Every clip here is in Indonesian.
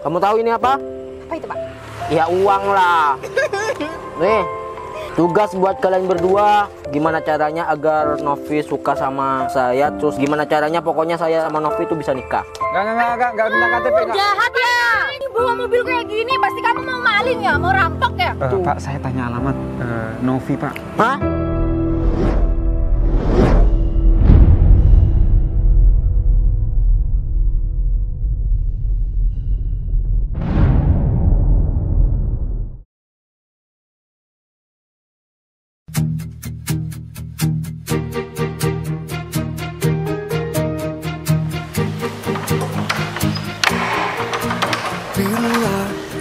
Kamu tahu ini apa? Apa itu, Pak? Ya uang lah. Nih, tugas buat kalian berdua. Gimana caranya agar Novi suka sama saya? Terus gimana caranya pokoknya saya sama Novi itu bisa nikah? Enggak minta KTP. Jahat ya! Ini bawa mobil kayak gini, pasti kamu mau maling ya? Mau rampok ya? Pak, saya tanya alamat Novi, Pak. Hah?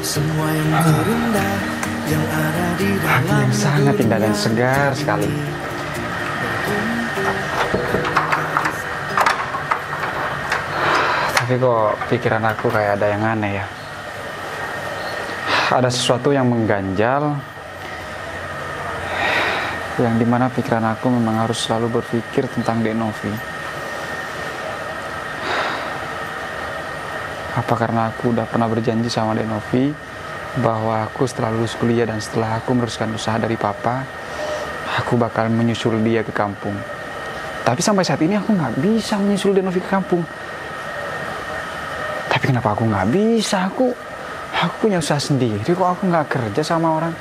Semua yang terindah yang ada di dalam Yang sangat indah dan segar sekali. Tapi kok pikiran aku kayak ada yang aneh ya. Ada sesuatu yang mengganjal, yang dimana pikiran aku memang harus selalu berpikir tentang Dek Novi. Apa karena aku udah pernah berjanji sama Dek Novi bahwa aku setelah lulus kuliah dan setelah aku meneruskan usaha dari papa, aku bakal menyusul dia ke kampung. Tapi sampai saat ini aku nggak bisa menyusul Dek Novi ke kampung. Tapi kenapa aku nggak bisa? Aku punya usaha sendiri, kok aku nggak kerja sama orang?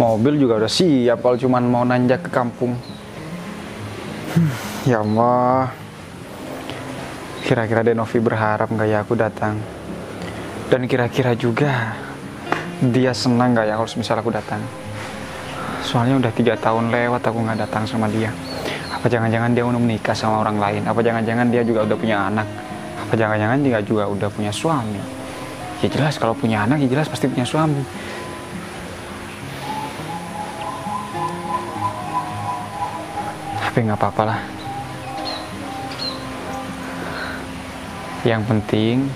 Mobil juga udah siap kalau cuman mau nanjak ke kampung. Ya Allah, kira-kira Dek Novi berharap nggak ya aku datang? Dan kira-kira juga dia senang nggak ya kalau misal aku datang? Soalnya udah 3 tahun lewat aku nggak datang sama dia. Apa jangan-jangan dia udah menikah sama orang lain? Apa jangan-jangan dia juga udah punya anak? Apa jangan-jangan dia juga udah punya suami? Ya jelas kalau punya anak, ya jelas pasti punya suami. Tapi nggak apa-apa lah. Yang penting,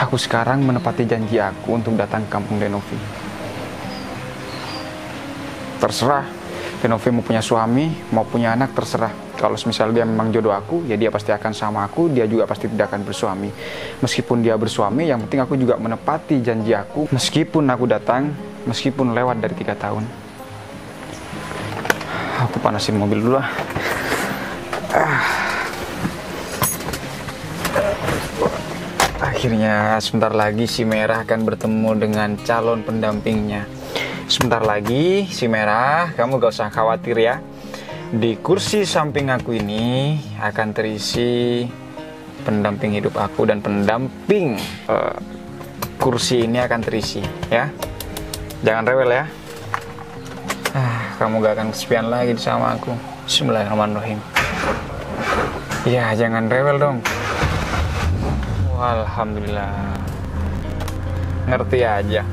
aku sekarang menepati janji aku untuk datang ke kampung Dek Novi. Terserah, Dek Novi mau punya suami, mau punya anak, terserah. Kalau misal dia memang jodoh aku, ya dia pasti akan sama aku, dia juga pasti tidak akan bersuami. Meskipun dia bersuami, yang penting aku juga menepati janji aku. Meskipun aku datang, meskipun lewat dari 3 tahun. Aku panasin mobil dulu lah. Akhirnya sebentar lagi si Merah akan bertemu dengan calon pendampingnya. Sebentar lagi si Merah, kamu gak usah khawatir ya. Di kursi samping aku ini akan terisi pendamping hidup aku, dan pendamping kursi ini akan terisi ya. Jangan rewel ya. Kamu gak akan kesepian lagi sama aku. Bismillahirrahmanirrahim. Ya jangan rewel dong. Alhamdulillah, ngerti aja.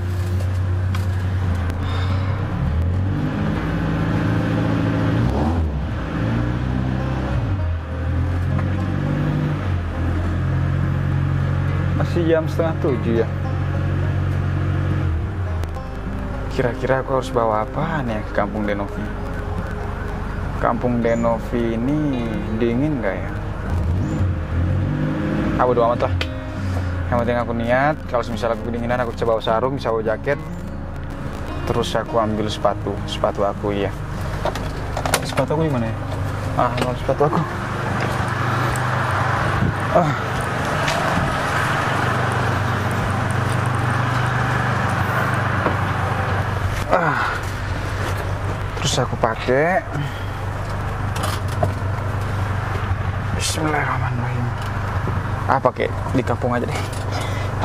Masih jam 6:30 ya. Kira-kira aku harus bawa apaan ya ke kampung Dek Novi? Kampung Dek Novi ini dingin gak ya? Bodo amat lah. Yang penting aku niat, kalau misalnya aku kedinginan aku bisa bawa sarung, bisa bawa jaket. Terus aku ambil sepatu aku, iya. Sepatu aku gimana ya? Mau sepatu aku. Terus aku pakai. Bismillahirrahmanirrahim. Pakai di kampung aja deh.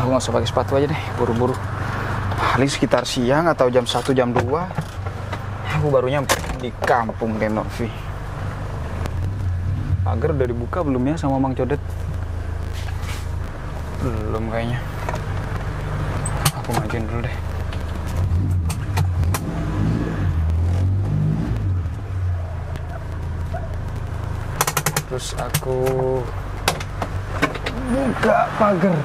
Aku nggak usah pakai sepatu aja deh, buru-buru. Paling sekitar siang atau jam 1, jam 2 aku baru nyampe di kampung Dek Novi. Pagar udah dibuka belum ya sama Mang Codet? Belum kayaknya. Aku majuin dulu deh. Terus aku buka pagar.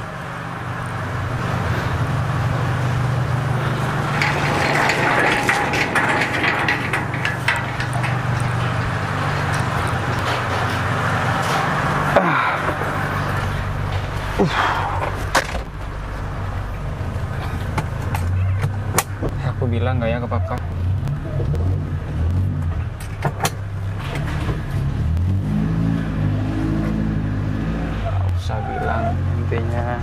bilang nggak ya ke papa? Nggak usah bilang intinya.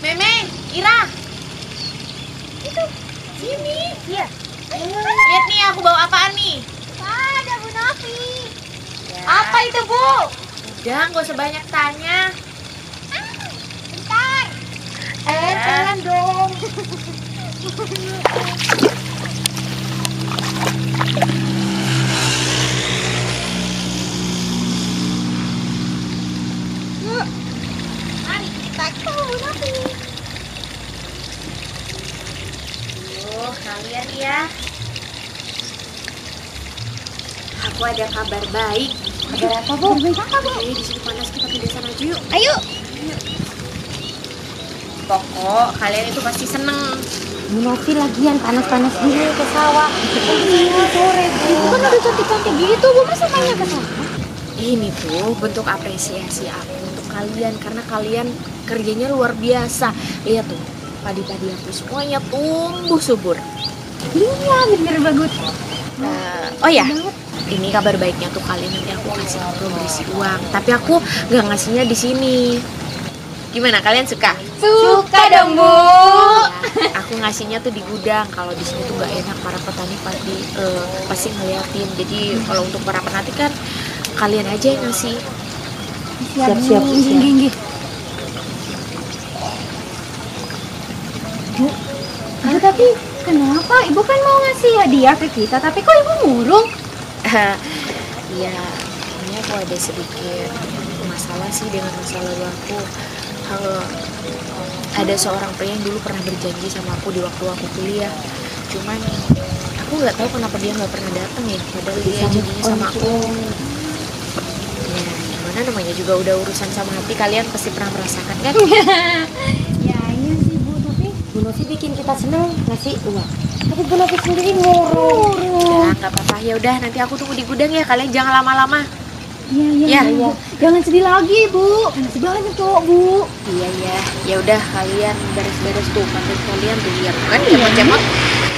Memeng, Ira. Itu, sini. Iya. Lihat nih aku bawa apaan nih? Ada Bu Novi. Ya. Apa itu Bu? Udah, nggak usah banyak tanya. Bentar. Ya. Jangan dong. Yuk. Mari kita ke Bu Novi. Kalian ya. Aku ada kabar baik. Kabar apa Bu? Baik apa Bu? Di sini panas, kita pindah sana aja yuk. Ayo. Pokok kalian itu pasti seneng. Bu Novi lagian panas-panas gini ke sawah. Ini sore Bu. Itu kan udah cantik-cantik gitu Bu, masa tanya ke sawah? Ini tuh bentuk apresiasi aku untuk kalian karena kalian kerjanya luar biasa. Lihat tuh, padi-padi aku semuanya tumbuh subur. Iya, bener bagus. Oh ya, ini kabar baiknya tuh kalian nanti aku kasih berisi uang. Tapi aku nggak ngasihnya di sini. Gimana, kalian suka? Suka dong, Bu. Ya, aku ngasihnya tuh di gudang. Kalau di sini tuh nggak enak, para petani pasti ngeliatin. Jadi kalau untuk para penanti kan kalian aja yang ngasih. Siap. Gini. Bu, tapi kenapa Ibu kan mau ngasih hadiah ke kita, tapi kok Ibu murung? Iya, ini aku ada sedikit masalah sih dengan masa lalu aku. Ada seorang pria yang dulu pernah berjanji sama aku di waktu aku kuliah. Cuman aku nggak tahu kenapa dia nggak pernah datang ya. Padahal dia janjinya sama aku. Ya, gimana namanya juga udah urusan sama hati, kalian pasti pernah merasakan kan? Ya iya sih Bu, tapi Bu Novi bikin kita seneng ngasih uang. Tapi Bu Novi sendiri murung. Ya nggak apa-apa, ya udah nanti aku tunggu di gudang ya. Kalian jangan lama-lama. Iya. Jangan sedih lagi Bu, masih banyak kok Bu. Iya. Ya udah kalian beres-beres tuh, pantas kalian tuh lihat kan cemot-cemot.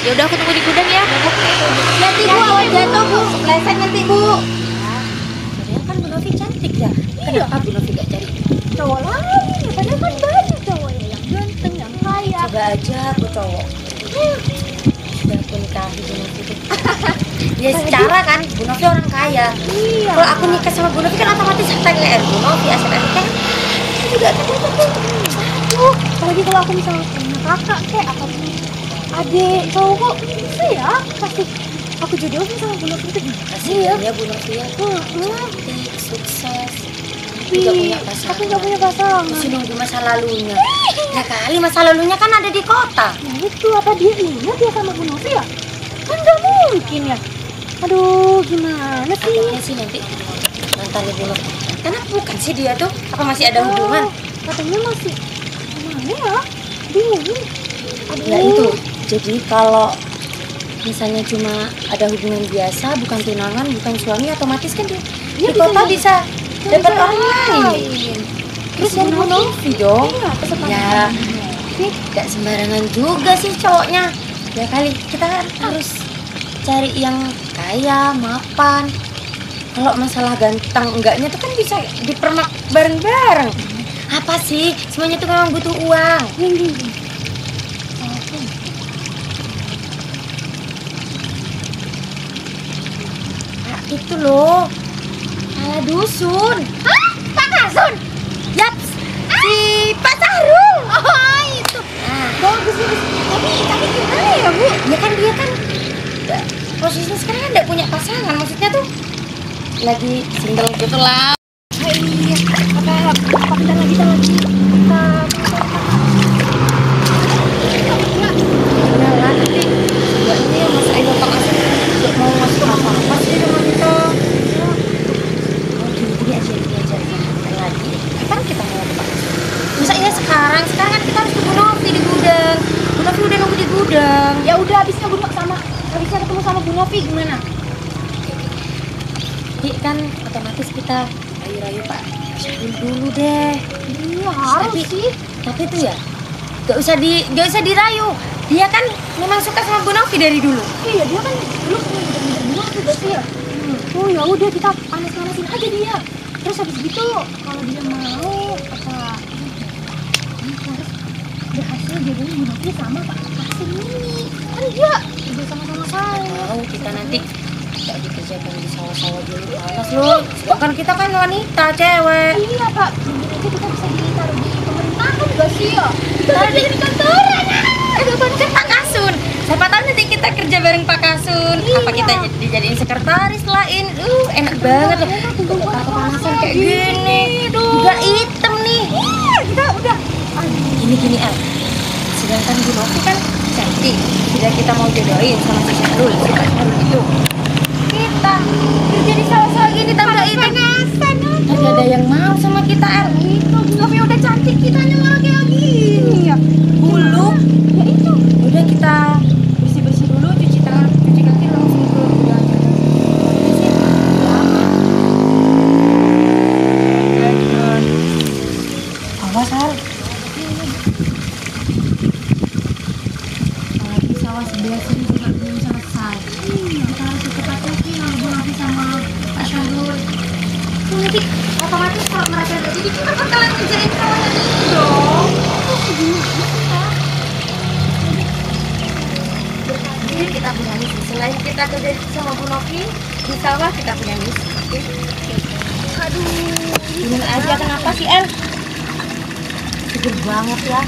Ya udah aku tunggu di gudang ya. Nanti Bu awas jatuh Bu, leset nanti Bu. Padahal kan Bu Novi cantik ya. Kenapa Bu Novi gak cari cowok lain? Padahal kan banyak cowoknya yang ganteng, yang kaya. Coba aja aku cowok. Sudah aku nikahi Bu Novi tuh. Ya secara kan Bu Novi orang kaya. Iya. Kalau aku nikah sama Bu Novi kan otomatis harta nilai Bu Novi aset-aset kan juga kan. Aduh, apalagi kalau aku misalnya punya kakak kayak atau adik cowok kok bisa ya pasti aku jodohin sama Bu Novi itu bisa ya Bu Novi ya. Cantik, sukses. Juga punya pasangan. Tapi nggak punya pasangan. Masih nunggu masa lalunya. Ya kali masa lalunya kan ada di kota. Nah itu apa dia ingat ya sama Bu Novi ya? Kan nggak mungkin ya. Aduh gimana sih? Katanya sih nanti mantannya Bu Novi. Karena bukan sih dia tuh apa masih ada hubungan? Katanya masih gimana ya? Bingung. Ya itu. Jadi kalau misalnya cuma ada hubungan biasa, bukan tunangan, bukan suami, otomatis kan dia di kota bisa dapat orang lain. Terus yang Bu Novi dong. Ya, gak sembarangan juga sih cowoknya. Ya kali kita kan harus cari yang kaya, mapan. Kalau masalah ganteng enggaknya tuh kan bisa dipermak bareng-bareng. Apa sih? Semuanya tuh memang butuh uang. Nah, itu loh. Ala dusun. Hah? Pak Kasun? Yaps. Si Pak Sahrul. Oh, itu. Nah, bagus. Tapi gimana ya, Bu? Ya kan dia kan posisinya sekarang kan nggak punya pasangan. Maksudnya tuh lagi single gitu lah. Iya. Apa bentar lagi kita udah lah nanti ini Mas Ayo Pak Kasun nggak mau masuk apa-apa sih sama kita. Gini aja bentar lagi kapan kita mau ke Pak Kasun? Masa ya sekarang kan kita harus ke Bu Novi di gudang. Bu Novi udah nunggu di gudang. Ya udah habisnya ketemu sama Bu Novi gimana? Jadi kan otomatis kita rayu-rayu Pak Syahrul dulu deh. Iya harus sih. Tapi tuh ya gak usah dirayu. Dia kan memang suka sama Bu Novi dari dulu. Iya dia kan dulu bener-bener Bu Novi berarti ya. Oh ya udah kita panas-panasin aja dia. Terus habis gitu kalau dia mau apa harus berhasil jodohin Bu Novi sama Pak Kasim ini. Kan dia udah sama-sama saya. Tahu kita nanti gak dikerjakan di sawah-sawah dulu panas loh. Kan kita kan wanita, cewek. Iya Pak, mungkin aja kita bisa ditaruh di pemerintahan juga sih ya. Kita jadi di kantoran. Kan Pak Kasun. Siapa tahu nanti kita kerja bareng Pak Kasun. Iya. Apa kita dijadiin sekretaris lain? Enak banget loh. Kepanasan kayak gini. Juga hitam nih. Iya, kita udah. Gini El. Sedangkan Bu Novi kan cantik. Tidak kita mau jodohin sama si Syahrul, si Pak Syahrul itu. Kita kerja di sawah-sawah gini tambah hitam. Tapi ada yang mau sama kita El. Itu Bu Novi udah cantik, kitanya malah kayak gini ya. Bulu. Ya itu. Udah kita bersih-bersih dulu, cuci tangan, cuci kaki langsung ke gudang. Awas Al. Apalagi sawah sebelah sini juga belum selesai. Kita harus cepat-cepat Bu Novi sama Pak Syahrul. Nanti otomatis kalau mereka udah jadi kita bakalan kerjain sawahnya dulu dong. Jadi kita punya misi. Selain kita kerja sama Bu Novi, di sawah kita punya misi. Oke? Aduh, ini aja kenapa sih El? Seger banget ya.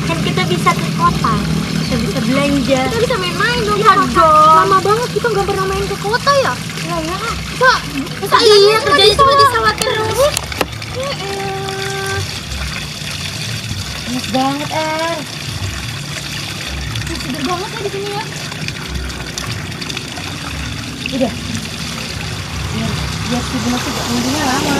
Kan kita bisa ke kota, kita bisa belanja, kita bisa main-main dong. Ya dong. Lama banget kita nggak pernah main ke kota ya. Ya. Kak, masa Iya, kerjanya cuma di sawah terus. Enak banget, El. seger banget ya di sini ya. Udah. Biar si Bu Novi gak nunggunya lama.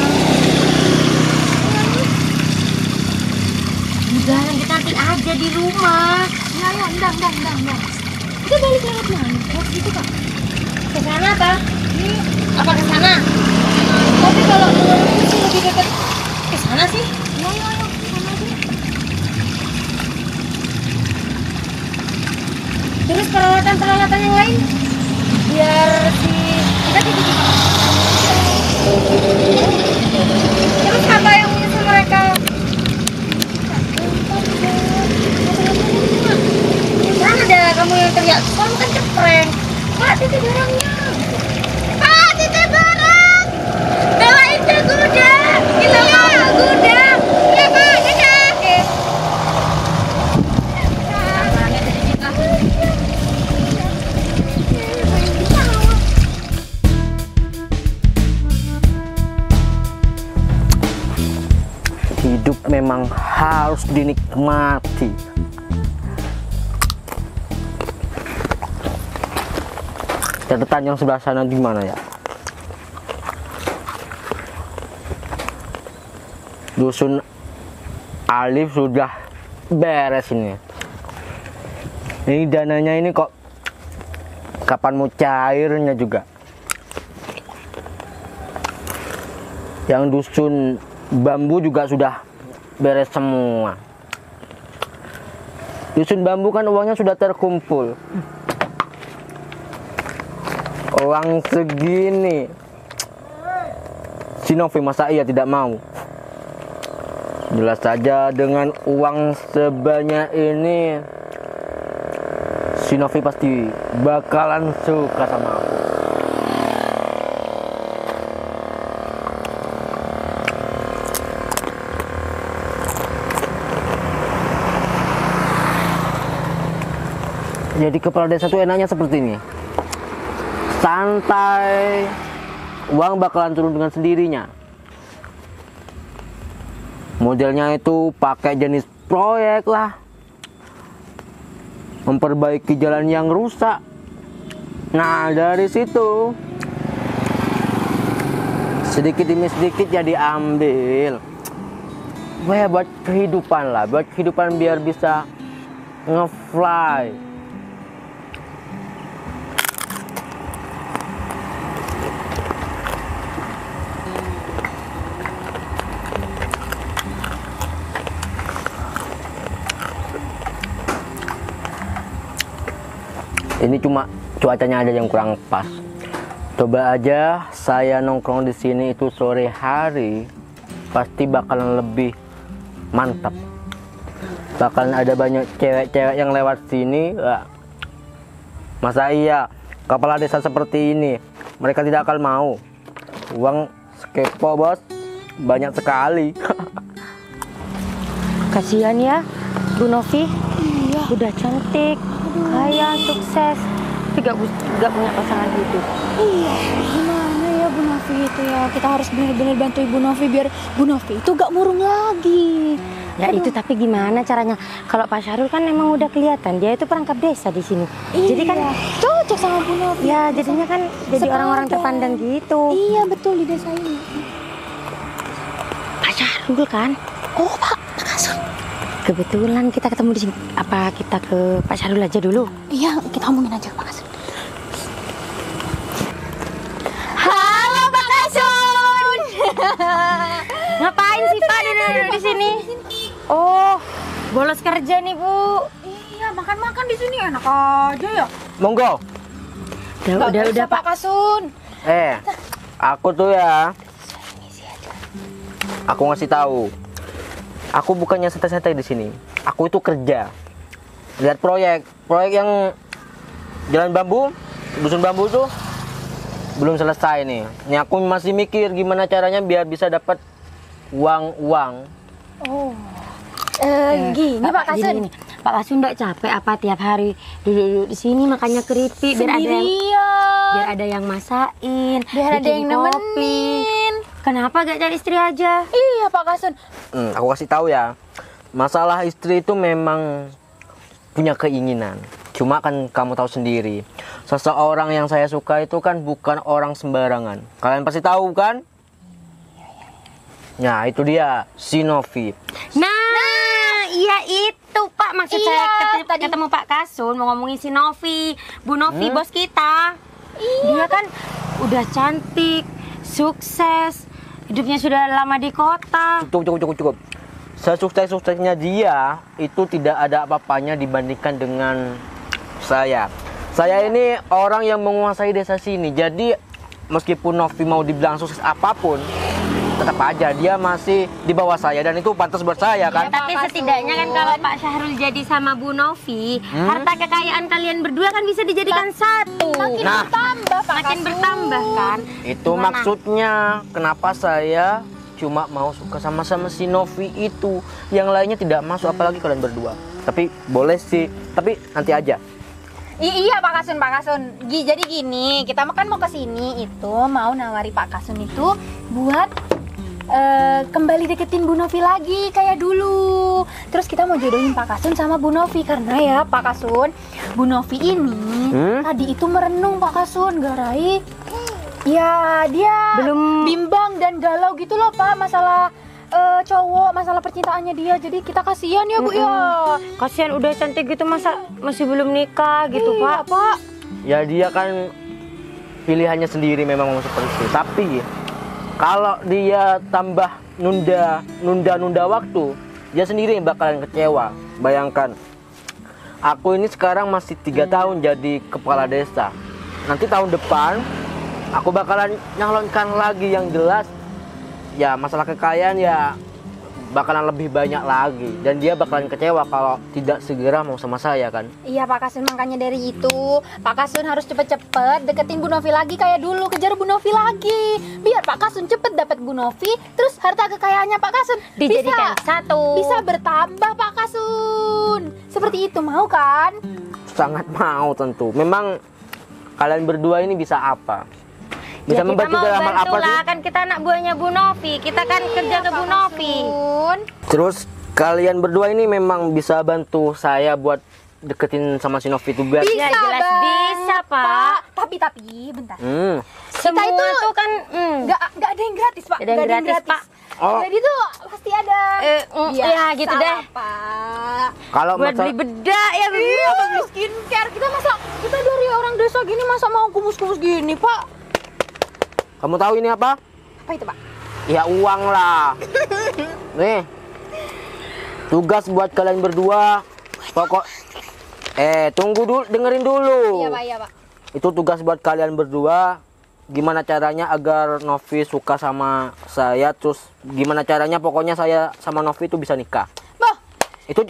Udah, kita nanti aja di rumah. Ya, ndang. Kita balik lewat mana? Lewat situ Kak. Ke sana apa? Apa ke sana? Tapi kalau menurutku sih lebih dekat Ke sana sih. Ya, ke sana aja. Terus peralatan yang lain biar kita tidur di mana? Terus apa yang menyusul mereka? Kan ada kamu yang teriak, kamu kan cepreng. Pak, titip barangnya. Pak, titip barang. Bawain ke gudang. Kita mau gudang. Ya Pak, dadah. Hidup memang harus dinikmati. Catatan yang sebelah sana di mana ya? Dusun Alif sudah beres ini. Ini dananya ini kok kapan mau cairnya juga. Yang dusun Bambu juga sudah beres semua. Dusun Bambu kan uangnya sudah terkumpul. Uang segini. Si Novi masa iya tidak mau? Jelas saja dengan uang sebanyak ini si Novi pasti bakalan suka sama aku. Jadi kepala desa itu enaknya seperti ini. Santai. Uang bakalan turun dengan sendirinya. Modelnya itu pakai jenis proyek lah. Memperbaiki jalan yang rusak. Nah, dari situ sedikit demi sedikit ya diambil. Wah, buat kehidupan lah, buat kehidupan biar bisa nge-fly. Ini cuma cuacanya aja yang kurang pas. Coba aja saya nongkrong di sini itu sore hari, pasti bakalan lebih mantap. Bakalan ada banyak cewek-cewek yang lewat sini. Masa iya kepala desa seperti ini mereka tidak akan mau? Uang skepo bos, banyak sekali. Kasihan ya Bu Novi. Iya. Udah cantik, kaya, sukses, tapi gak punya pasangan hidup. Iya, gimana ya Bu Novi itu ya? Kita harus benar-benar bantu Ibu Novi biar Bu Novi itu gak murung lagi. Ya itu tapi gimana caranya? Kalau Pak Syahrul kan emang udah kelihatan dia itu perangkap desa di sini. Iya. Jadi kan cocok sama Bu Novi. Ya jadinya kan jadi orang-orang terpandang gitu. Iya betul di desa ini. Pak Syahrul kan? Oh Pak Syahrul. Kebetulan kita ketemu di sini. Apa kita ke Pak Syahrul aja dulu? Iya, kita ngomongin aja Pak Kasun. Halo Pak Kasun. Ngapain sih Pak di sini? Oh, bolos kerja nih Bu. Iya, makan-makan di sini enak aja ya. Monggo. Udah Pak Kasun. Aku tuh ya, aku ngasih tahu. Aku bukannya santai-santai di sini. Aku itu kerja. Lihat proyek yang jalan bambu, dusun bambu tuh belum selesai nih. Ini aku masih mikir gimana caranya biar bisa dapat uang. Gini Pak Kasun. Gini. Pak Kasun nggak capek apa tiap hari duduk di sini makannya keripik biar ada yang masakin, Biar ada bikin yang kopi. nemenin. Kenapa gak cari istri aja? Iya Pak Kasun. Aku kasih tahu ya. Masalah istri itu memang punya keinginan. Cuma kan kamu tahu sendiri, seseorang yang saya suka itu kan bukan orang sembarangan. Kalian pasti tahu kan? Nah, itu dia, si Novi. Nah, iya itu Pak maksud Iya, saya tadi. ketemu Pak Kasun mau ngomongin si Novi, Bu Novi bos kita. Dia kan udah cantik, sukses, hidupnya sudah lama di kota. Cukup. Sesukses-suksesnya dia itu tidak ada apa-apanya dibandingkan dengan saya. Saya ini orang yang menguasai desa sini. Jadi meskipun Novi mau dibilang sukses apapun, tetap aja dia masih di bawah saya dan itu pantas buat saya kan. Tapi setidaknya kan kalau Pak Syahrul jadi sama Bu Novi, harta kekayaan kalian berdua kan bisa dijadikan satu. Makin Nah. bertambah Pak Makin Kasun. bertambah kan. Itu Gimana? maksudnya kenapa saya cuma mau suka sama si Novi itu. Yang lainnya tidak masuk apalagi kalian berdua. Tapi boleh sih, tapi nanti aja. Iya Pak Kasun. Jadi gini, kita kan mau ke sini itu mau nawari Pak Kasun itu buat kembali deketin Bu Novi lagi kayak dulu. Terus kita mau jodohin Pak Kasun sama Bu Novi karena ya Pak Kasun, Bu Novi ini tadi itu merenung Pak Kasun, garai. Ya dia Belum- bimbang dan galau gitu loh Pak masalah cowok, masalah percintaannya dia. Jadi kita kasihan ya Bu ya. Kasihan udah cantik gitu masa masih belum nikah gitu Iya, Pak. Pak. Ya dia kan pilihannya sendiri memang mau seperti itu. Tapi kalau dia tambah nunda waktu, dia sendiri yang bakalan kecewa. Bayangkan, aku ini sekarang masih 3 tahun jadi kepala desa. Nanti tahun depan aku bakalan nyalonkan lagi yang jelas. Ya masalah kekayaan ya bakalan lebih banyak lagi dan dia bakalan kecewa kalau tidak segera mau sama saya kan. Iya Pak Kasun, makanya dari itu Pak Kasun harus cepet-cepet deketin Bu Novi lagi kayak dulu, kejar Bu Novi lagi. Biar Pak Kasun cepet dapat Bu Novi, terus harta kekayaannya Pak Kasun Dijadikan satu. bisa bertambah Pak Kasun. Seperti itu mau kan? Sangat mau tentu. Memang kalian berdua ini bisa apa? Bisa Ya, kita membantu mau dalam hal bantu apa sih? lah, kan kita anak buahnya Bu Novi. Kita kan kerja ke Bu Novi. Kasun. Terus kalian berdua ini memang bisa bantu saya buat deketin sama si Novi itu biar Ya jelas bisa Pak. Tapi bentar. Semua itu tuh kan Nggak ada yang gratis Pak. Ada yang Nggak gratis, Pak. Oh. Jadi tuh pasti ada. ya gitu deh. Pak. kalau Buat masalah beli bedak ya Beb. Iya, beli skincare. Kita dari orang desa gini masa mau kumus-kumus gini, Pak? kamu tahu ini apa? Apa itu, Pak? Ya uang lah. Nih. Tugas buat kalian berdua. Pokok tunggu dulu, dengerin dulu. Iya, Pak. Itu tugas buat kalian berdua. Gimana caranya agar Novi suka sama saya, terus gimana caranya pokoknya saya sama Novi itu bisa nikah. Bah, Itu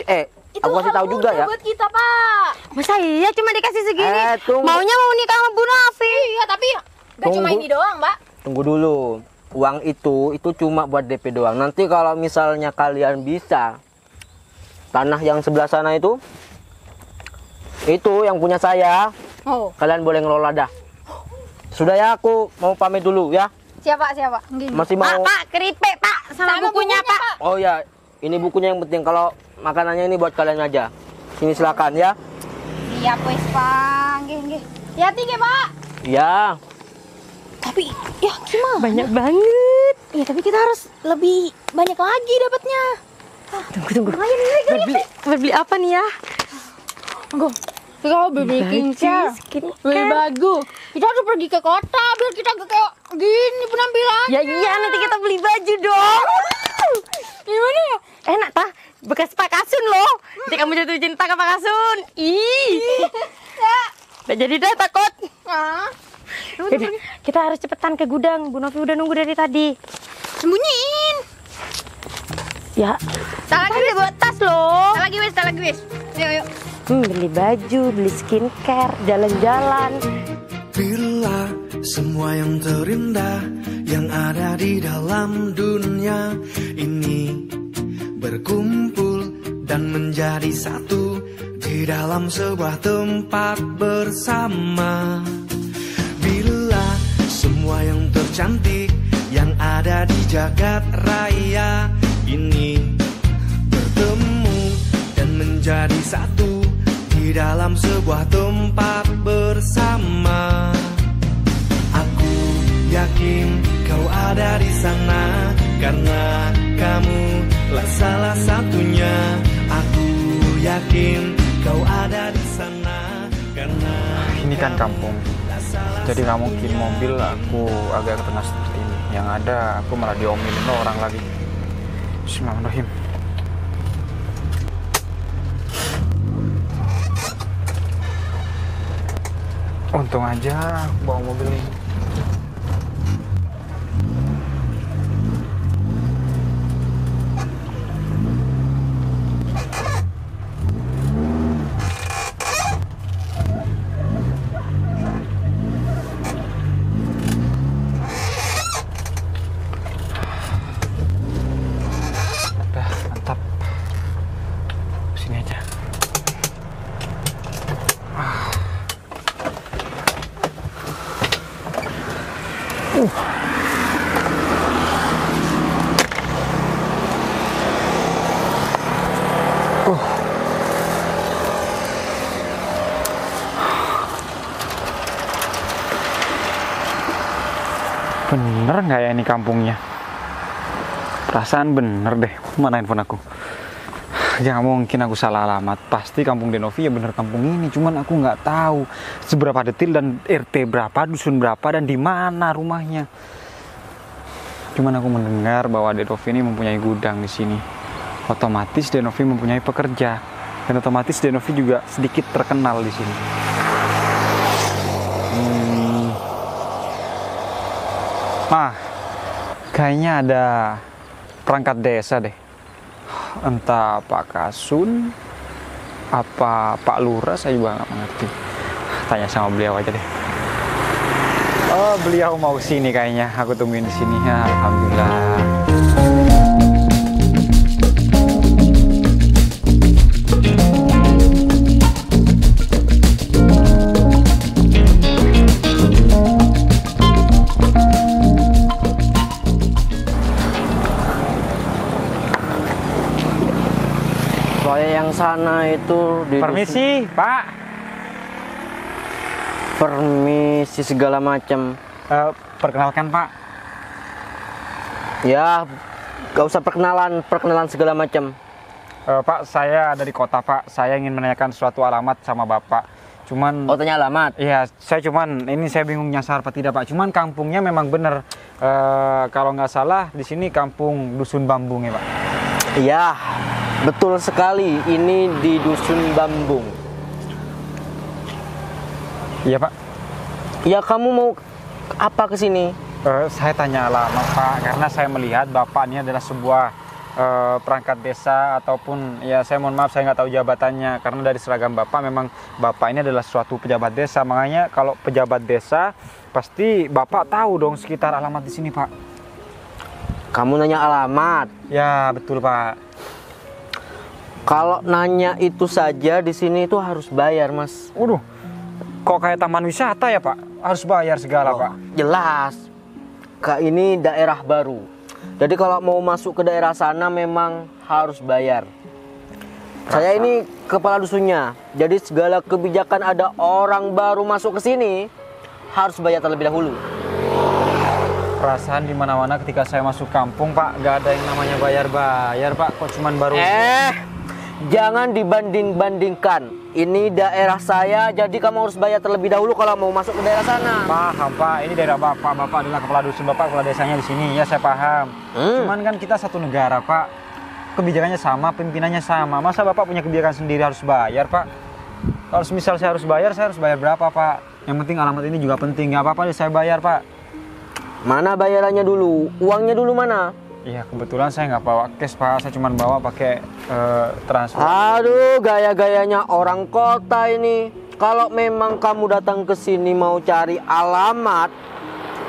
aku kasih tahu juga ya. buat kita, Pak. Masa iya cuma dikasih segini? Tunggu. Maunya mau nikah sama Bu Novi. Iya, tapi nggak cuma Tunggu. ini doang, Pak. Tunggu dulu. Uang itu cuma buat DP doang. Nanti kalau misalnya kalian bisa tanah yang sebelah sana itu yang punya saya, Oh, kalian boleh ngelola dah. Sudah ya, aku mau pamit dulu ya. siapa? Masih mau. Pak, keripik Pak sama bukunya Pak. Oh ya, ini bukunya yang penting. Kalau makanannya ini buat kalian aja. Sini silakan ya. Siap, wes, Pak. Nggih. Hati-hati, nggih, Pak. Ya. Tapi, ya gimana? Banyak banget. Iya, tapi kita harus lebih banyak lagi dapatnya. Tunggu. Beli apa nih ya? Enggak. Kita beli skincare. Beli baju. Kita harus pergi ke kota biar kita gak kayak gini penampilan. Ya iya nanti kita beli baju dong. Gimana ya? Enak tah, bekas Pak Kasun loh. Nanti kamu jatuh cinta ke Pak Kasun. Ih. Ya. Udah jadi dah takut. Yaudah, kita harus cepetan ke gudang. Bu Novi udah nunggu dari tadi. Sembunyiin. Ya, Tak lagi wis. buat tas loh. Tak lagi wis. Yuk. Beli baju, beli skincare, jalan-jalan. Bila semua yang terindah yang ada di dalam dunia ini berkumpul dan menjadi satu di dalam sebuah tempat bersama. Bila semua yang tercantik yang ada di jagat raya ini bertemu dan menjadi satu di dalam sebuah tempat bersama. Aku yakin kau ada di sana karena kamu lah salah satunya. Aku yakin kau ada di sana karena Ini kan kampung, jadi nggak mungkin mobil aku agak ke tengah seperti ini. Yang ada aku malah diomelin orang lagi. Bismillahirrahmanirrahim. Untung aja aku bawa mobil ini. Udah, mantap. Sini aja. Bener nggak ya ini kampungnya? Perasaan bener deh. Mana handphone aku? Ya mungkin aku salah alamat. Pasti kampung Denovi ya bener kampung ini. Cuman aku nggak tahu seberapa detail dan RT berapa, dusun berapa, dan di mana rumahnya. Cuman aku mendengar bahwa Denovi ini mempunyai gudang di sini. Otomatis Denovi mempunyai pekerja. Dan otomatis Denovi juga sedikit terkenal di sini. Nah, kayaknya ada perangkat desa deh. Entah Pak Kasun, apa Pak Lurah, saya juga nggak mengerti. Tanya sama beliau aja deh. Oh, beliau mau sini kayaknya. Aku tungguin di sini ya. Alhamdulillah. Saya yang sana itu di Permisi, Pak. permisi segala macam. Perkenalkan, Pak. Ya, gak usah perkenalan segala macam. Pak, saya dari kota, Pak. Saya ingin menanyakan suatu alamat sama Bapak. Cuman Oh, tanya alamat. iya, saya bingung nyasar apa tidak, Pak. Cuman kampungnya memang bener. Kalau nggak salah di sini kampung Dusun Bambung ya, Pak. Iya, betul sekali. Ini di Dusun Bambung. Iya, Pak. Ya, kamu mau apa ke sini? Saya tanya alamat, Pak, karena saya melihat Bapak ini adalah sebuah perangkat desa ataupun ya saya mohon maaf saya nggak tahu jabatannya, karena dari seragam Bapak memang Bapak ini adalah suatu pejabat desa. Makanya kalau pejabat desa pasti Bapak tahu dong sekitar alamat di sini, Pak. Kamu nanya alamat. Ya, betul, Pak. Kalau nanya itu saja di sini itu harus bayar, Mas. Waduh, kok kayak taman wisata ya, Pak? Harus bayar segala, Pak. Jelas. Kak, ini daerah baru. Jadi kalau mau masuk ke daerah sana memang harus bayar. Saya ini kepala dusunnya. Jadi segala kebijakan ada orang baru masuk ke sini harus bayar terlebih dahulu. Perasaan di mana-mana ketika saya masuk kampung, Pak, nggak ada yang namanya bayar-bayar, Pak. Kok cuman baru Jangan dibanding-bandingkan. Ini daerah saya, jadi kamu harus bayar terlebih dahulu kalau mau masuk ke daerah sana. Paham, Pak. Ini daerah Bapak. Bapak adalah kepala dusun, Bapak kepala desanya di sini. Ya, saya paham. Cuman kan kita satu negara, Pak. Kebijakannya sama, pimpinannya sama. Masa Bapak punya kebijakan sendiri harus bayar, Pak? Kalau misal saya harus bayar berapa, Pak? Yang penting alamat ini juga penting. Nggak apa-apa deh, saya bayar, Pak. Mana bayarannya dulu? Uangnya dulu mana? Iya, kebetulan saya nggak bawa cash, Pak. Saya cuma bawa pakai transfer. Aduh, gaya-gayanya orang kota ini. Kalau memang kamu datang ke sini mau cari alamat,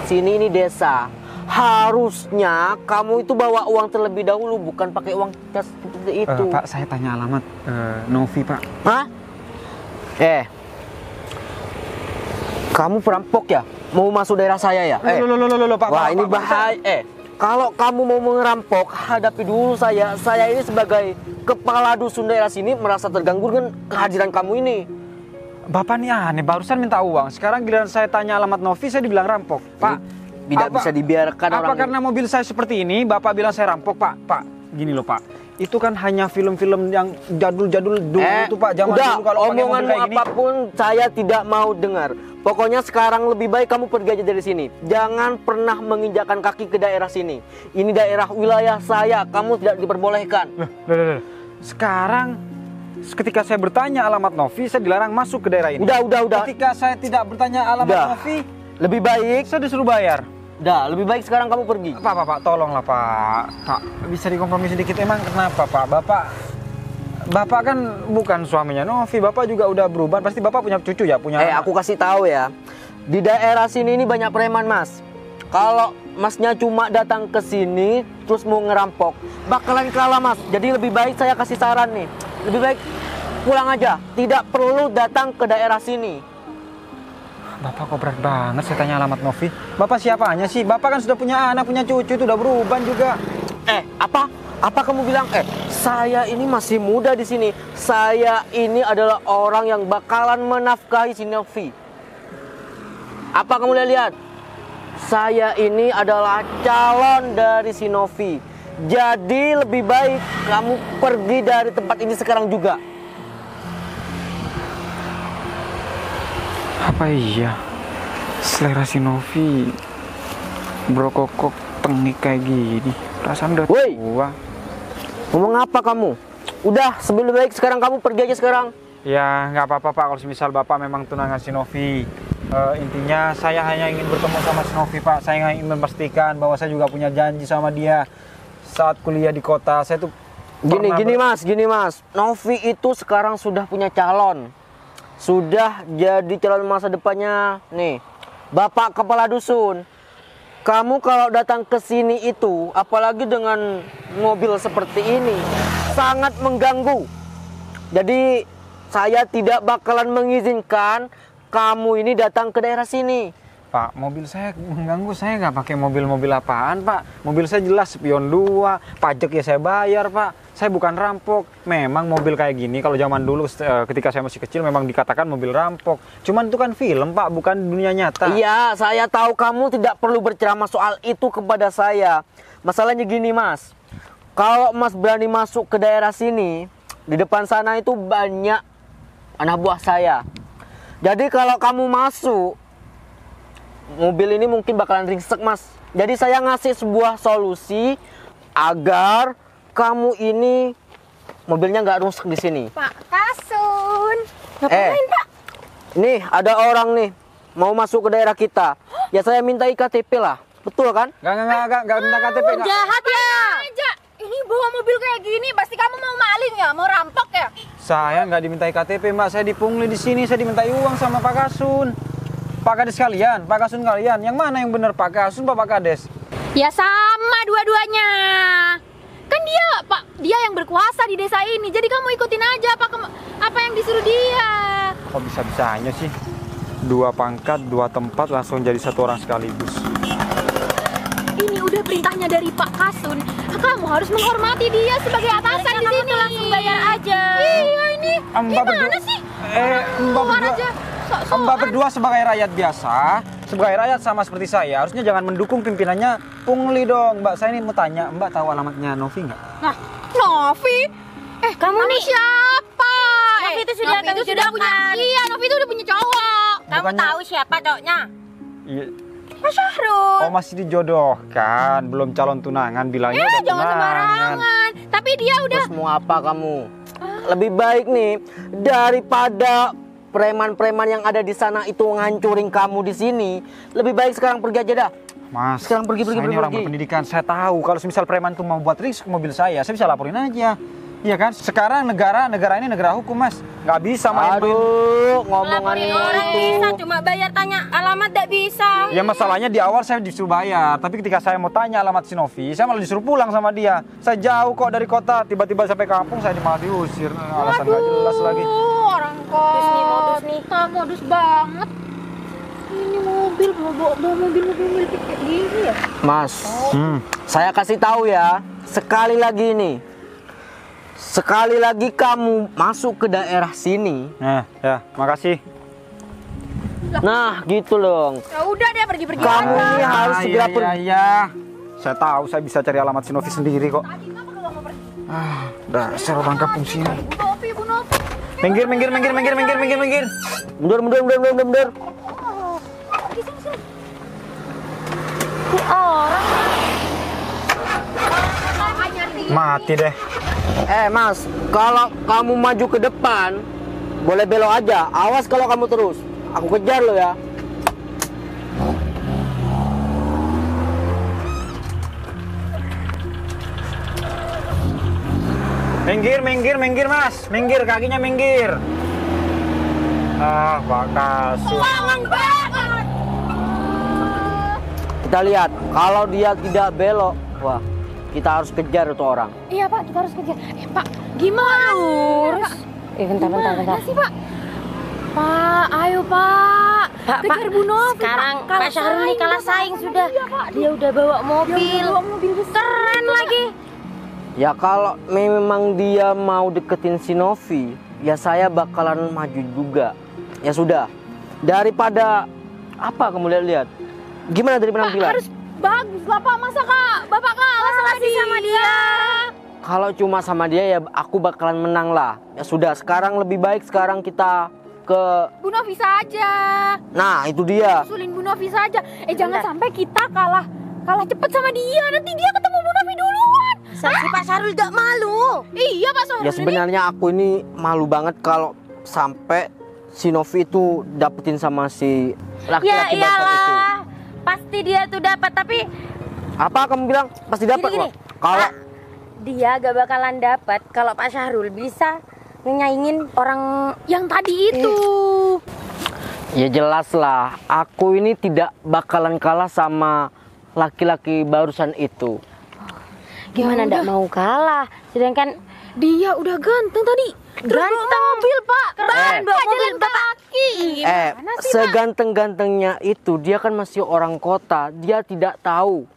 sini ini desa. Harusnya kamu itu bawa uang terlebih dahulu, bukan pakai uang cash seperti itu. Pak, saya tanya alamat Novi, Pak. Hah? Kamu perampok ya? Mau masuk daerah saya ya? Loh, Pak. Wah, Pak, ini Pak, bahaya. Kalau kamu mau merampok, hadapi dulu saya. Saya ini sebagai kepala dusun daerah sini merasa terganggu dengan kehadiran kamu ini. Bapak nih aneh, barusan minta uang. Sekarang giliran saya tanya alamat Novi, saya dibilang rampok. Pak, Tidak bisa dibiarkan apa orang. karena mobil saya seperti ini, Bapak bilang saya rampok, Pak? Pak, gini loh, Pak. Itu kan hanya film-film yang jadul-jadul dulu tuh, Pak. Zaman udah, dulu kalau pakai mobil omonganmu kayak gini. apapun saya tidak mau dengar. Pokoknya sekarang lebih baik kamu pergi aja dari sini. Jangan pernah menginjakkan kaki ke daerah sini. Ini daerah wilayah saya, kamu tidak diperbolehkan. Loh. Sekarang ketika saya bertanya alamat Novi, saya dilarang masuk ke daerah ini. Udah. Ketika saya tidak bertanya alamat Udah. Novi, Lebih baik, saya disuruh bayar. lebih baik sekarang kamu pergi. Pak, tolonglah, Pak. Pak, bisa dikompromi sedikit. Emang kenapa, Pak? Bapak kan bukan suaminya Novi. Bapak juga udah berubah. Pasti Bapak punya cucu ya, punya anak. Aku kasih tahu ya. Di daerah sini ini banyak preman, Mas. Kalau Masnya cuma datang ke sini terus mau ngerampok, bakalan kalah, Mas. Jadi lebih baik saya kasih saran nih. Lebih baik pulang aja. Tidak perlu datang ke daerah sini. Bapak kok berat banget saya tanya alamat Novi. Bapak siapanya sih? Bapak kan sudah punya anak, punya cucu, itu udah berubah juga. Apa? Apa kamu bilang? Saya ini masih muda di sini. Saya ini adalah orang yang bakalan menafkahi si Novi. Apa kamu lihat? Saya ini adalah calon dari si Novi. Jadi lebih baik kamu pergi dari tempat ini sekarang juga. Apa iya? Selera si Novi brokokok tengik kayak gini. Perasaan udah Woi. tua. Ngomong apa kamu? Udah, sebelum baik sekarang kamu pergi aja sekarang. Ya nggak apa-apa, Pak. Kalau misal Bapak memang tunangan si Novi. Intinya saya hanya ingin bertemu sama si Novi, Pak. Saya ingin memastikan bahwa saya juga punya janji sama dia saat kuliah di kota. Saya tuh Gini mas. Novi itu sekarang sudah punya calon. Sudah jadi calon masa depannya. Nih, Bapak kepala dusun. Kamu kalau datang ke sini itu, apalagi dengan mobil seperti ini, sangat mengganggu. Jadi saya tidak bakalan mengizinkan kamu ini datang ke daerah sini. Pak, mobil saya mengganggu. Saya nggak pakai mobil-mobil apaan, Pak. Mobil saya jelas spion 2, pajak ya saya bayar, Pak. Saya bukan rampok. Memang mobil kayak gini kalau zaman dulu ketika saya masih kecil memang dikatakan mobil rampok. Cuman itu kan film, Pak, bukan dunia nyata. Iya, saya tahu kamu tidak perlu berceramah soal itu kepada saya. Masalahnya gini, Mas. Kalau Mas berani masuk ke daerah sini, di depan sana itu banyak anak buah saya. Jadi kalau kamu masuk, mobil ini mungkin bakalan ringsek, Mas. Jadi saya ngasih sebuah solusi agar kamu ini mobilnya nggak rusak di sini. Pak Kasun. Ngapain, Pak? Nih ada orang nih mau masuk ke daerah kita. Ya saya minta IKTP lah, betul kan? Nggak minta KTP. nggak. Jahat ya. Aja. Ini bawa mobil kayak gini, pasti kamu mau maling ya, mau rampok ya? Saya nggak dimintai KTP, Mbak. Saya dipungli di sini. Saya dimintai uang sama Pak Kasun. Pak Kades kalian, Pak Kasun kalian. Yang mana yang benar, Pak Kasun, Pak Kades? Ya sama dua-duanya. Kan dia yang berkuasa di desa ini. Jadi kamu ikutin aja apa yang disuruh dia. Kok bisa-bisanya sih? 2 pangkat, 2 tempat langsung jadi 1 orang sekaligus. Ini udah perintahnya dari Pak Kasun. Kamu harus menghormati dia sebagai atasan di sini. Langsung bayar aja. Iya ini. Gimana sih? Keluar aja. Mbak berdua sebagai rakyat biasa, sebagai rakyat sama seperti saya, harusnya jangan mendukung pimpinannya pungli dong. Mbak, saya ini mau tanya, Mbak tahu alamatnya Novi nggak? Nah, Novi? Kamu nih Siapa? Novi itu sudah punya. Iya, Novi itu udah punya cowok. Kamu Bukannya- tahu siapa cowoknya? Iya. Mas Syahrul. Oh, masih dijodohkan, belum calon tunangan, bilangnya udah Jangan tunangan. sembarangan. Tapi dia udah Terus mau apa kamu? Lebih baik nih daripada preman-preman yang ada di sana itu ngancurin kamu di sini, lebih baik sekarang pergi aja dah. Mas, Sekarang pergi. saya ini orang berpendidikan. Saya tahu kalau semisal preman tuh mau buat risk mobil saya bisa laporin aja. Iya kan? Sekarang negara ini negara hukum, Mas. Nggak bisa main-main. Aduh, ngomongan Laporin orang itu. bisa, cuma bayar tanya alamat tidak bisa. Ya masalahnya di awal saya disuruh bayar, tapi ketika saya mau tanya alamat si Novi, saya malah disuruh pulang sama dia. Saya jauh kok dari kota, tiba-tiba sampai kampung saya malah diusir. Alasan nggak jelas lagi. Orang kos. Modus nih. Modus banget. Ini mobil bawa mobil kayak gini ya. Mas, saya kasih tahu ya, sekali lagi kamu masuk ke daerah sini. Nah, ya, makasih. Nah, gitu dong. Ya udah deh pergi-pergi Kamu aja. ini harus segera pergi. Iya. Saya tahu saya bisa cari alamat si Novi sendiri kok. Dasar orang kampung sini. Bu Novi. Minggir. Mundur. Mati deh. Mas, kalau kamu maju ke depan, boleh belok aja. Awas kalau kamu terus. Aku kejar lo ya. Minggir, Mas. Minggir, kakinya minggir. Pak Kasih. Kita lihat, kalau dia tidak belok, wah, kita harus kejar itu orang. Iya Pak, kita harus kejar. Pak, gimana? Lurus. Bentar. Gimana sih Pak? Pak, ayo Pak. Pak, kejar Bu Novi. sekarang Pak. Pak Syahrul nih kalah saing sudah. Iya, Pak. Dia udah bawa mobil. besar. Keren lagi. Ya kalau memang dia mau deketin si Novi, ya saya bakalan maju juga. Ya sudah, daripada apa kamu lihat? Gimana dari penampilan? Harus bagus lah Pak, masa Bapak kalah sama dia. Kalau cuma sama dia ya aku bakalan menang lah. Ya sudah, sekarang lebih baik sekarang kita ke... Bu Novi saja. Nah itu dia. Susulin Bu Novi saja. Jangan sampai kita kalah cepet sama dia. Nanti dia ketemu Bu Novi duluan. Si Pak Syahrul gak malu. Iya Pak Syahrul. Ya sebenarnya aku ini malu banget kalau sampai si Novi itu dapetin sama si Ya laki-laki baper itu. iyalah. Pasti dia tuh dapat, tapi Apa kamu bilang? Pasti dapat Gini, kok. Kalau Pak, dia gak bakalan dapat kalau Pak Syahrul bisa nyaingin orang yang tadi itu. ya jelas lah, aku ini tidak bakalan kalah sama laki-laki barusan itu. gimana ndak mau kalah, sedangkan Dia udah ganteng tadi. ganteng Mobil Pak. Keren, bawa mobil jalan kaki. Seganteng-gantengnya itu dia kan masih orang kota, dia tidak tahu.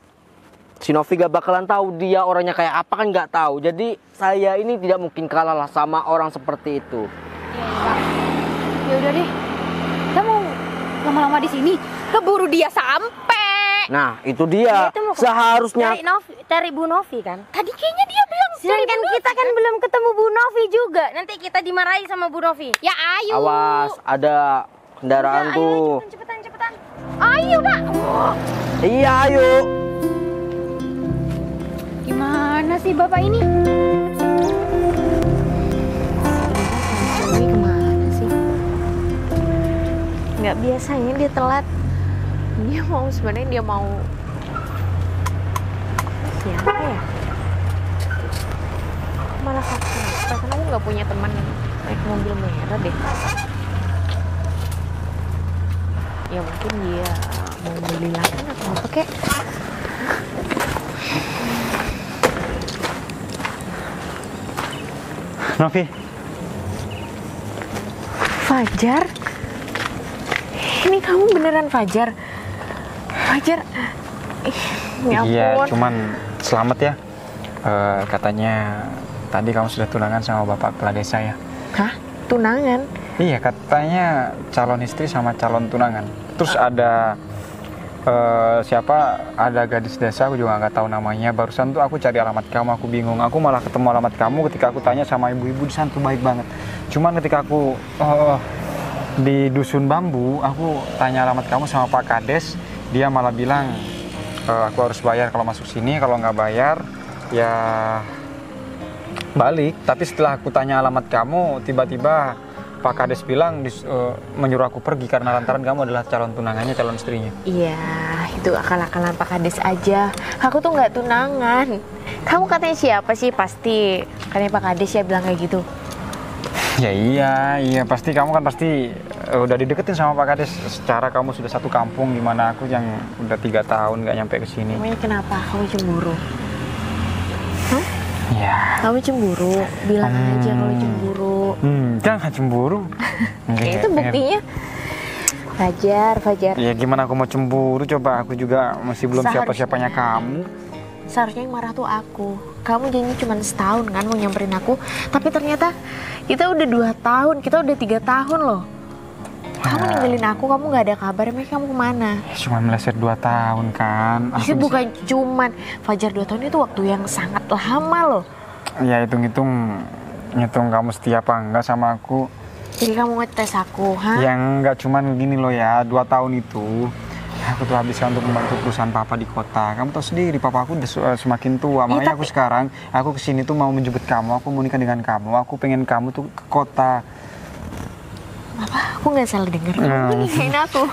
Si Novi gak bakalan tahu dia orangnya kayak apa, kan nggak tahu. Jadi saya ini tidak mungkin kalah lah sama orang seperti itu. Ya udah deh. Kita mau lama-lama di sini. Keburu dia sampai. Nah itu dia, Itu mau seharusnya cari Bu Novi kan. Tadi kayaknya dia bilang Sedangkan kita kan belum ketemu Bu Novi juga. Nanti kita dimarahi sama Bu Novi. ya ayo. awas ada kendaraan tuh. Cepetan. Ayo dah. Iya ayo. Gimana sih Bapak ini? Ini kemana sih? Nggak biasanya dia telat. Sebenarnya dia mau siapa ya? Malah perasaan aku nggak punya teman naik mobil merah deh. Ya mungkin dia mau beli lagi atau apa kek? Novi, Fajar? Ini kamu beneran Fajar? Fajar? Ya iya, ampun. cuman selamat ya. Katanya tadi kamu sudah tunangan sama bapak kepala desa ya? Hah? Tunangan? Iya, katanya calon istri sama calon tunangan. Terus ada siapa? Ada gadis desa, aku juga nggak tahu namanya. Barusan tuh aku cari alamat kamu, aku bingung. Aku malah ketemu alamat kamu ketika aku tanya sama ibu-ibu di sana tuh baik banget. Cuman ketika aku di Dusun Bambu, aku tanya alamat kamu sama Pak Kades, dia malah bilang aku harus bayar kalau masuk sini, kalau nggak bayar ya balik. Tapi setelah aku tanya alamat kamu, tiba-tiba Pak Kades bilang menyuruh aku pergi karena lantaran kamu adalah calon tunangannya, calon istrinya. Iya, itu akal-akalan Pak Kades aja. Aku tuh nggak tunangan. Kamu katanya siapa sih? Pasti katanya Pak Kades ya bilang kayak gitu. Ya iya pasti kamu kan pasti udah dideketin sama Pak Kades. Secara kamu sudah satu kampung, dimana aku yang udah 3 tahun nggak nyampe ke sini. Emangnya kenapa? Kamu cemburu? Hah? Ya. Kamu cemburu? Bilang aja kalau cemburu. Jangan cemburu. Ya, itu buktinya. Fajar. Ya gimana aku mau cemburu, coba aku juga masih belum siapa-siapanya kamu. Seharusnya yang marah tuh aku. Kamu janji cuma setahun kan mau nyamperin aku, tapi ternyata kita udah 2 tahun, kita udah 3 tahun loh. Kamu ninggalin aku, kamu nggak ada kabar. Emang kamu kemana? Cuma meleset 2 tahun kan. Itu bukan cuman Fajar, 2 tahun itu waktu yang sangat lama loh. Ya hitung kamu setia apa enggak sama aku. Jadi kamu ngetes aku, ha? Yang enggak cuman gini loh ya, 2 tahun itu aku tuh habiskan untuk membantu perusahaan papa di kota. Kamu tahu sendiri, papa aku udah semakin tua. Makanya aku sekarang, aku kesini tuh mau menjemput kamu, aku mau nikah dengan kamu. Aku pengen kamu tuh ke kota. Apa? Aku nggak salah dengar. Kamu nikahin aku?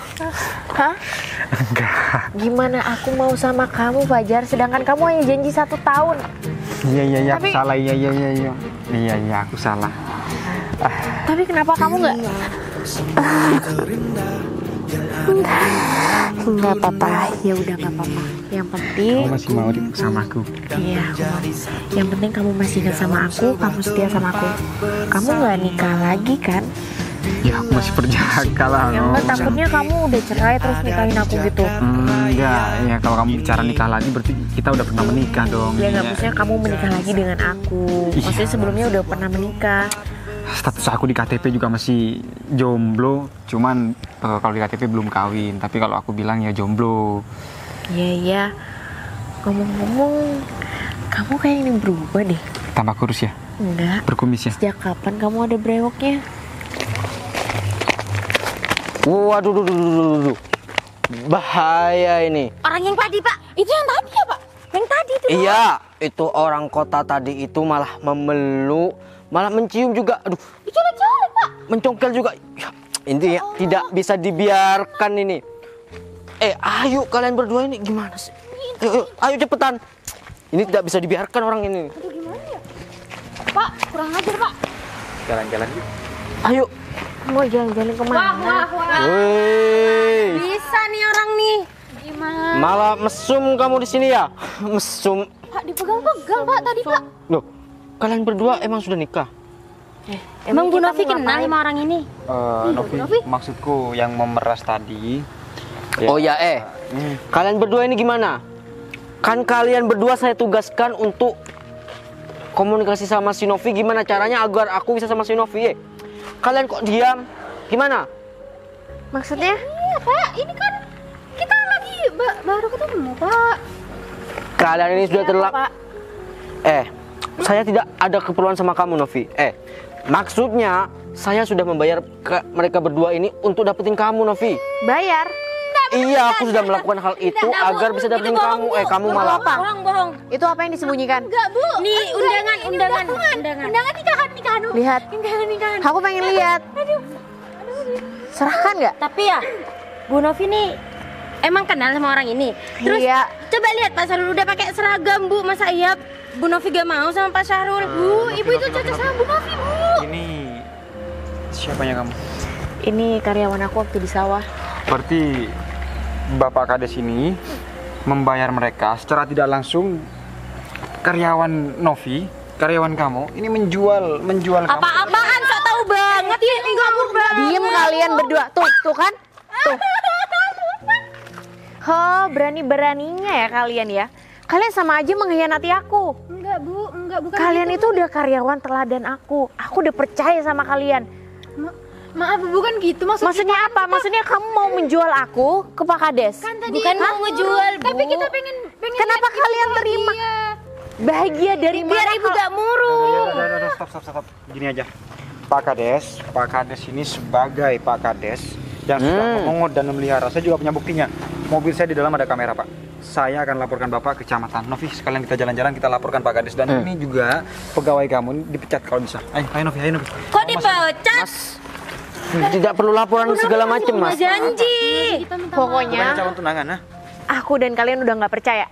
Hah? Enggak. Gimana aku mau sama kamu, Fajar? Sedangkan kamu hanya janji 1 tahun. Iya, Tapi- aku salah. Iya, aku salah. Tapi kenapa kamu nggak? Nggak apa-apa. Ya udah nggak apa-apa. Yang penting. Kamu masih mau sama aku? Iya. Yang penting kamu masih ingat sama aku. Kamu setia sama aku. Kamu nggak nikah lagi kan? Ya, aku masih berjaga lah. Yang nggak takutnya kamu udah cerai terus nikahin aku gitu. Enggak, ya kalau kamu bicara nikah lagi berarti kita udah pernah menikah dong. Ya nggak, maksudnya kamu menikah lagi dengan aku. Maksudnya sebelumnya udah pernah menikah. Status aku di KTP juga masih jomblo, cuman kalau di KTP belum kawin. Tapi kalau aku bilang ya jomblo. Iya. Ngomong-ngomong, kamu kayak ini berubah deh. Tambah kurus ya? Enggak. Berkumis ya? Sejak kapan kamu ada brewoknya? Waduh, duh. Bahaya ini. Orang yang tadi, Pak. Itu yang tadi ya, Pak? Yang tadi itu. Iya, itu orang kota tadi itu malah memeluk, malah mencium juga. Aduh, Dicolek-colek, Pak. mencongkel juga. Ya, ini ya, tidak bisa dibiarkan ini. Ayo kalian berdua ini gimana sih? Ayo cepetan. Ini tidak bisa dibiarkan orang ini. Aduh, gimana ya? Pak, kurang ajar, Pak. Jalan-jalan yuk. Ayo. Mau jalan-jalan kemana? Wah. Woi. Bisa nih orang nih. Gimana? Malah mesum kamu di sini ya? Mesum. Pak, dipegang-pegang, Pak, tadi, Pak. Loh, kalian berdua emang sudah nikah? Emang Bu kita Novi mau kenal ngapain? sama orang ini? Novi, maksudku yang memeras tadi. Oh ya, kalian berdua ini gimana? Kan kalian berdua saya tugaskan untuk komunikasi sama si Novi. Gimana caranya agar aku bisa sama si Novi? Kalian kok diam? Gimana? Maksudnya? Iya, Pak. Ini kan kita lagi baru ketemu, Pak. Kalian ini sudah terlambat. Pak. Saya tidak ada keperluan sama kamu, Novi. Maksudnya saya sudah membayar mereka berdua ini untuk dapetin kamu, Novi. Bayar? Iya, aku sudah melakukan hal itu agar bisa dapetin kamu. Kamu malah apa? Bohong. Itu apa yang disembunyikan? Enggak, Bu. Nih, undangan. Undangan nikahan. Lihat. Nikahan. Aku pengen lihat. Serahkan nggak? Tapi ya, Bu Novi nih emang kenal sama orang ini. Terus Iya. coba lihat Pak Syahrul udah pakai seragam, Bu. Masa iya Bu Novi gak mau sama Pak Syahrul? Bu, ibu itu cocok sama Bu Novi, Bu. Ini siapanya kamu? Ini karyawan aku waktu di sawah. Berarti Bapak Kades ini membayar mereka secara tidak langsung. Karyawan Novi, karyawan kamu ini menjual kamu. Apa-apaan, sok tahu banget ya. Enggak berubah. Diem kalian berdua. Tuh kan? Tuh. Berani-beraninya ya kalian ya. Kalian sama aja mengkhianati aku. Enggak, Bu. Enggak, bukan Kalian gitu. itu udah karyawan teladan aku. Aku udah percaya sama kalian. Maaf, bukan gitu Maksudnya apa? Maksudnya kamu mau menjual aku ke Pak Kades? Bukan mau ngejual, Bu. Tapi kita pengen Kenapa kalian terima? Bahagia dari biar mana? Ibu gak murung. Udah, stop. Gini aja. Pak Kades ini sebagai Pak Kades yang sudah memungut dan memelihara. Saya juga punya buktinya. Mobil saya di dalam ada kamera, Pak. Saya akan laporkan Bapak ke kecamatan. Novi, sekalian kita jalan-jalan, kita laporkan Pak Kades. Dan ini juga pegawai kamu ini dipecat kalau bisa. Ayo Novi. Kok dipecat? Tidak perlu laporan segala macam, Mas. Janji. Pokoknya calon tunangan, nah. aku dan kalian udah nggak percaya.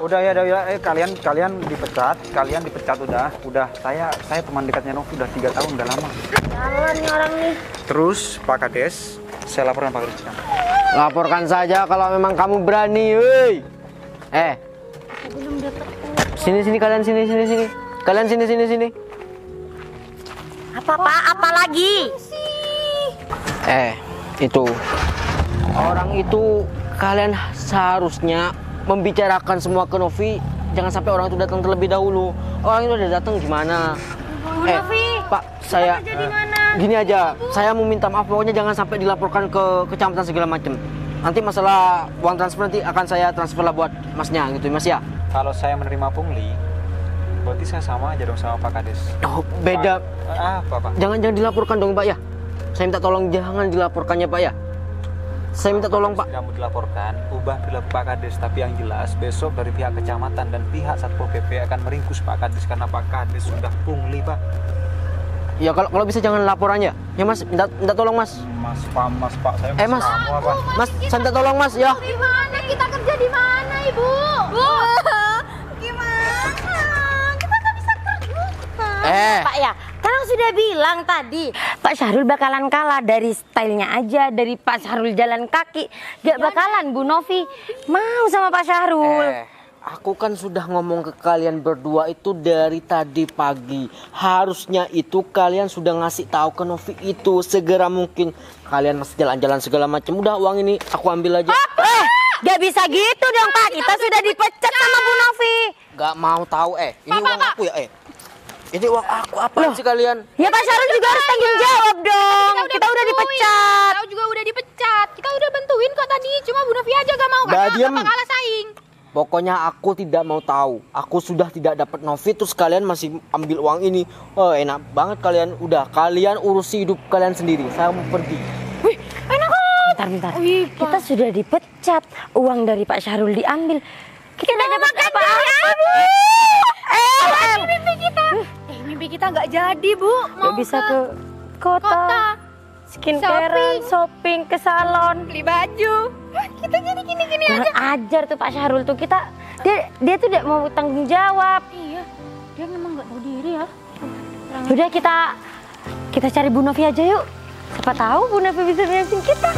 Udah ya, kalian dipecat udah. Saya teman dekatnya Novi udah 3 tahun, udah lama. Jalan nih orang nih. Terus Pak Kades, saya laporkan Pak Kades sekarang. Laporkan saja kalau memang kamu berani, woi. Sini kalian sini. Kalian sini. Apa Pak? Apa lagi? Itu orang itu kalian seharusnya membicarakan semua ke Novi. Jangan sampai orang itu datang terlebih dahulu. Orang itu udah datang gimana? Bu Novi, Pak, saya kerja di mana? gini aja. Saya mau minta maaf, pokoknya jangan sampai dilaporkan ke kecamatan segala macam. Nanti masalah uang transfer nanti akan saya transfer lah buat masnya gitu, Mas ya. Kalau saya menerima pungli, berarti saya sama aja dong sama Pak Kades. Oh, beda. Pak. Jangan dilaporkan dong, Pak ya. Saya minta tolong jangan dilaporkannya, Pak ya. Saya minta tolong, Pak. Tidak mau dilaporkan, ubah perilaku Pak Kades. Tapi yang jelas besok dari pihak kecamatan dan pihak Satpol PP akan meringkus Pak Kades karena Pak Kades sudah pungli, Pak. Ya kalau bisa jangan laporannya. Ya Mas, minta tolong Mas. Mas Pak, saya Mas. kamu apa? Mas, saya minta tolong Mas ya. Di mana kita kerja di mana, Ibu? Bu. Gimana? Kita nggak bisa kerja. Pak ya, kan sudah bilang tadi Pak Syahrul bakalan kalah dari stylenya aja, dari Pak Syahrul jalan kaki. Gak bakalan Bu Novi mau sama Pak Syahrul. Aku kan sudah ngomong ke kalian berdua itu dari tadi pagi. Harusnya itu kalian sudah ngasih tahu ke Novi itu segera mungkin. Kalian masih jalan-jalan segala macam. Udah uang ini aku ambil aja. Gak bisa gitu dong Pak, kita sudah dipecat sama Bu Novi. Gak mau tahu ini uang aku ya Ini uang aku apa sih kalian? Ya Pak Syahrul juga harus tanggung jawab dong. Kita udah dipecat. Kita juga udah dipecat. Kita udah bantuin kok tadi. Cuma Bu Novi aja gak mau. Udah, Karena diem. Bapak kalah saing. Pokoknya aku tidak mau tahu. Aku sudah tidak dapat Novi, terus kalian masih ambil uang ini. Oh, enak banget kalian. Udah, kalian urusi hidup kalian sendiri. Saya mau pergi. Bentar. Kita sudah dipecat. Uang dari Pak Syahrul diambil. Kita nggak dapat apa-apa. Mimpi kita nggak jadi, Bu. Nggak bisa ke kota. Skincare, shopping, ke salon, beli baju. Kita jadi gini-gini aja. kurang ajar tuh Pak Syahrul tuh. Dia tuh tidak mau tanggung jawab. Iya. Dia memang nggak tahu diri ya. Udah kita cari Bu Novi aja yuk. Siapa tahu Bu Novi bisa beresin kita.